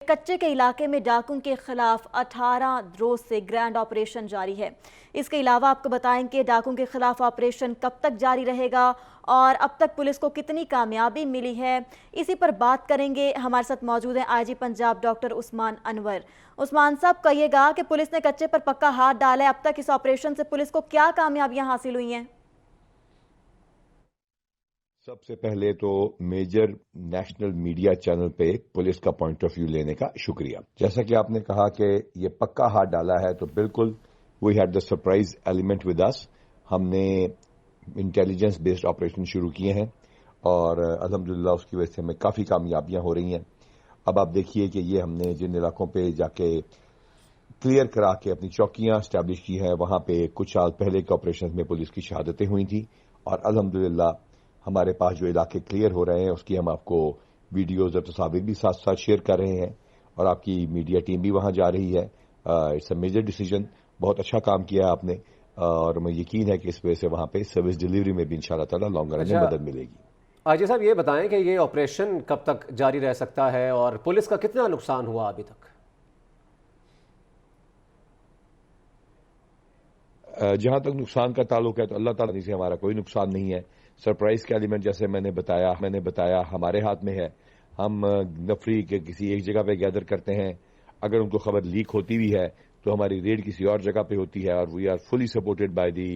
کچے کے علاقے میں ڈاکوں کے خلاف 18 روز سے گرینڈ آپریشن جاری ہے۔ اس کے علاوہ آپ کو بتائیں کہ ڈاکوں کے خلاف آپریشن کب تک جاری رہے گا اور اب تک پولیس کو کتنی کامیابی ملی ہے، اسی پر بات کریں گے۔ ہمارے ساتھ موجود ہیں آئی جی پنجاب ڈاکٹر عثمان انور۔ عثمان صاحب، کہیے گا کہ پولیس نے کچے پر پکا ہاتھ ڈالا ہے، اب تک اس آپریشن سے پولیس کو کیا کامیابیاں حاصل ہوئی ہیں؟ سب سے پہلے تو میجر نیشنل میڈیا چینل پہ پولیس کا پوائنٹ آف ویو لینے کا شکریہ۔ جیسا کہ آپ نے کہا کہ یہ پکا ہاتھ ڈالا ہے، تو بالکل we had the surprise element with us. ہم نے انٹیلیجنس بیسڈ آپریشن شروع کیے ہیں اور الحمدللہ اس کی وجہ سے ہمیں کافی کامیابیاں ہو رہی ہیں۔ اب آپ دیکھیے کہ یہ ہم نے جن علاقوں پہ جا کے کلیئر کرا کے اپنی چوکیاں اسٹیبلش کی ہیں، وہاں پہ کچھ سال پہلے کے آپریشن میں پولیس کی شہادتیں ہوئی تھیں، اور الحمدللہ ہمارے پاس جو علاقے کلیئر ہو رہے ہیں اس کی ہم آپ کو ویڈیوز اور تصاویر بھی ساتھ ساتھ شیئر کر رہے ہیں، اور آپ کی میڈیا ٹیم بھی وہاں جا رہی ہے۔ اٹس اے میجر ڈیسیجن، بہت اچھا کام کیا ہے آپ نے، اور مجھے یقین ہے کہ اس وجہ سے وہاں پہ سروس ڈیلیوری میں بھی انشاءاللہ تعالیٰ لانگ رن میں مدد ملے گی۔ آئی جی صاحب، یہ بتائیں کہ یہ آپریشن کب تک جاری رہ سکتا ہے اور پولیس کا کتنا نقصان ہوا ابھی تک؟ جہاں تک نقصان کا تعلق ہے تو اللہ تعالیٰ سے ہمارا کوئی نقصان نہیں ہے۔ سرپرائز کا ایلیمنٹ جیسے میں نے بتایا ہمارے ہاتھ میں ہے۔ ہم نفری کے کسی ایک جگہ پہ گیدر کرتے ہیں، اگر ان کو خبر لیک ہوتی بھی ہے تو ہماری ریڈ کسی اور جگہ پہ ہوتی ہے، اور we are fully supported by the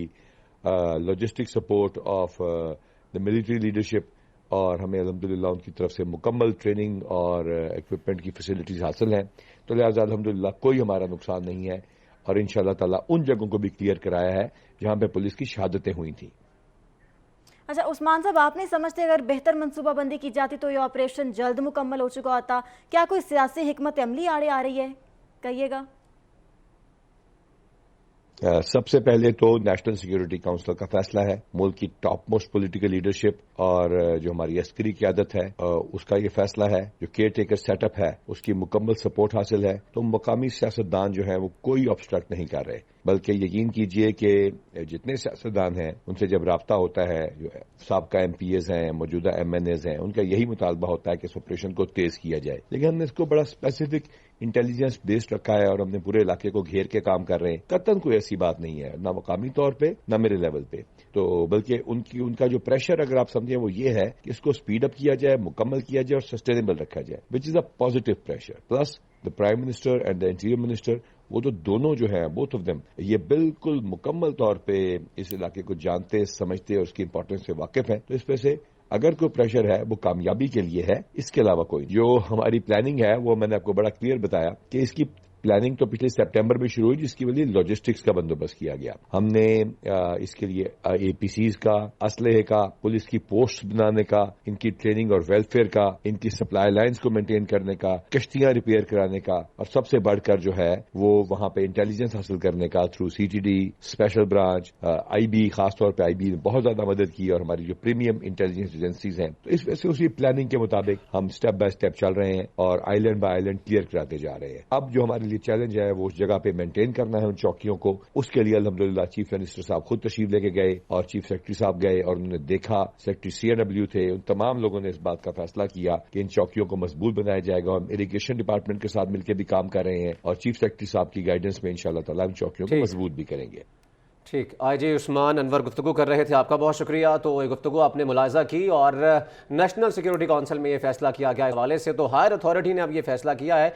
logistic support of the military leadership, اور ہمیں الحمدللہ ان کی طرف سے مکمل ٹریننگ اور ایکوپمنٹ کی فیسلٹیز حاصل ہیں، تو لہٰذا الحمدللہ کوئی ہمارا نقصان نہیں ہے، اور انشاءاللہ تعالیٰ ان جگہوں کو بھی کلیئر کرایا ہے جہاں پہ پولیس کی شہادتیں ہوئی تھیں۔ اچھا عثمان صاحب، آپ نہیں سمجھتے اگر بہتر منصوبہ بندی کی جاتی تو یہ آپریشن جلد مکمل ہو چکا ہوتا؟ کیا کوئی سیاسی حکمت عملی آڑے آ رہی ہے؟ کہیے گا۔ سب سے پہلے تو نیشنل سیکیورٹی کونسل کا فیصلہ ہے، ملک کی ٹاپ موسٹ پولیٹیکل لیڈرشپ اور جو ہماری عسکری قیادت ہے اس کا یہ فیصلہ ہے، جو کیئر ٹیکر سیٹ اپ ہے اس کی مکمل سپورٹ حاصل ہے، تو مقامی سیاستدان جو ہیں وہ کوئی آبسٹرکٹ نہیں کر رہے، بلکہ یقین کیجئے کہ جتنے سیاستدان ہیں ان سے جب رابطہ ہوتا ہے، جو سابقہ ایم پی ایز ہیں، موجودہ ایم این ایز ہیں، ان کا یہی مطالبہ ہوتا ہے کہ اس آپریشن کو تیز کیا جائے، لیکن ہم نے اس کو بڑا اسپیسیفک انٹیلیجنس بیسڈ رکھا ہے، اور ہم نے پورے علاقے کو گھیر کے کام کر رہے ہیں۔ قطعاً کوئی ایسی بات نہیں ہے، نہ مقامی طور پہ نہ میرے لیول پہ، تو بلکہ ان کا جو پریشر اگر آپ سمجھیں وہ یہ ہے کہ اس کو سپیڈ اپ کیا جائے، مکمل کیا جائے اور سسٹینیبل رکھا جائے، which is a positive pressure. Plus the prime minister and the interior minister, وہ تو دونوں جو ہیں، بوتھ آف دم، یہ بالکل مکمل طور پہ اس علاقے کو جانتے سمجھتے اور اس کی امپورٹنس سے واقف ہیں، تو اس وجہ سے اگر کوئی پریشر ہے وہ کامیابی کے لیے ہے، اس کے علاوہ کوئی۔ جو ہماری پلاننگ ہے وہ میں نے آپ کو بڑا کلیئر بتایا کہ اس کی پلاننگ تو پچھلے سپٹمبر میں شروع ہوئی، جس کی وجہ لاجسٹکس کا بندوبست کیا گیا۔ ہم نے اس کے لیے اے پی سیز کا، اسلحے کا، پولیس کی پوسٹ بنانے کا، ان کی ٹریننگ اور ویلفیئر کا، ان کی سپلائی لائنز کو مینٹین کرنے کا، کشتیاں ریپیئر کرانے کا، اور سب سے بڑھ کر جو ہے وہ وہاں پہ انٹیلیجنس حاصل کرنے کا through C T D, special branch, I B, خاص طور پہ آئی بی نے بہت زیادہ مدد کی، اور ہماری جو پریمیم انٹیلیجنس ایجنسیز ہیں، تو اس وجہ سے اسی پلاننگ کے مطابق ہم سٹیپ بائی سٹیپ چل رہے ہیں اور آئیلینڈ بائی آئیلینڈ کلیئر کراتے جا رہے ہیں۔ اب جو ہمارے لیے چیلنج ہے وہ اس جگہ پہ مینٹین کرنا ہے ان چوکیوں کو، اس کے لیے الحمدللہ چیف منسٹر صاحب خود تشریف لے کے گئے، اور چیف سیکرٹری صاحب گئے، اور انہوں نے دیکھا، سیکرٹری سی این ڈبلیو تھے، ان تمام لوگوں نے اس بات کا فیصلہ کیا کہ ان چوکیوں کو مضبوط بنایا جائے گا۔ ہم اریگیشن ڈپارٹمنٹ کے ساتھ مل کے بھی کام کر رہے ہیں، اور چیف سیکرٹری صاحب کی گائیڈنس میں انشاءاللہ تعالیٰ ان چوکیوں کو مضبوط بھی کریں گے۔ ٹھیک، آئی جی عثمان انور گفتگو کر رہے تھے، آپ کا بہت شکریہ۔ تو یہ گفتگو آپ نے ملاحظہ کی، اور نیشنل سیکیورٹی کونسل میں یہ فیصلہ کیا گیا، حوالے سے تو ہائر اتھارٹی نے اب یہ فیصلہ کیا ہے